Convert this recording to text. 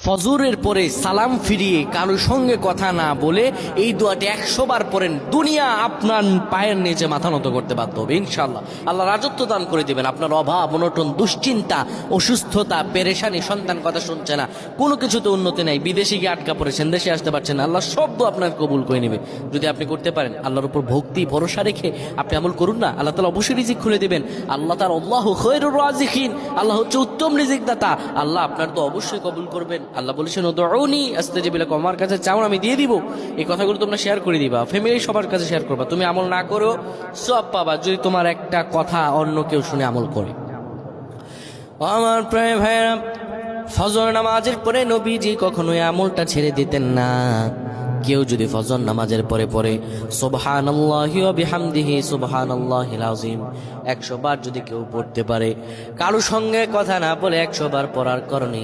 ফজরের পরে সালাম ফিরিয়ে কারোর সঙ্গে কথা না বলে এই দোয়াটি 100 বার পড়েন, দুনিয়া আপনার পায়ের নিচে মাথা নত করতে বাধ্য হবে ইনশাআল্লাহ। আল্লাহ রাজত্ব দান করে দিবেন। আপনার অভাব অনটন, দুশ্চিন্তা, অসুস্থতা, পেরেশানি, সন্তান কথা শুনছে না, কোনো কিছুতে উন্নতি নাই, বিদেশে গিয়ে আটকা পড়েছেন, দেশে আসতে পারছেন না, আল্লাহ সব দোয়া আপনার কবুল করে নেবে যদি আপনি করতে পারেন। আল্লাহর উপর ভক্তি ভরসা রেখে আপনি আমল করুন না, আল্লাহ তাআলা অবশ্যই রিজিক খুলে দিবেন। আল্লাহ তাআলা আল্লাহু খায়রুর রাজিকিন, আল্লাহ হচ্ছে উত্তম রিজিক দাতা। আল্লাহ আপনার তো অবশ্যই কবুল করবেন। আল্লাহ বলেছেন উদউনি আস্তাজিব লাকুম, আমার কাছে চাও আমি দিয়ে দিব। এই কথাগুলো তোমরা শেয়ার করে দিবা, ফ্যামিলি সবার কাছে শেয়ার করবা। তুমি আমল না করো সব পাবা যদি তোমার একটা কথা অন্য কেউ শুনে আমল করে। আমার প্রায় ভাইরা, ফজর নামাজের পরে নবীজি কখনোই আমলটা ছেড়ে দিতেন না। কেউ যদি ফজর নামাজের পরে পরে সুবহানাল্লাহি ওয়া বিহামদিহি সুবহানাল্লাহিল আযীম 100 বার যদি কেউ পড়তে পারে, কারো সঙ্গে কথা না বলে 100 বার পড়ার কারণে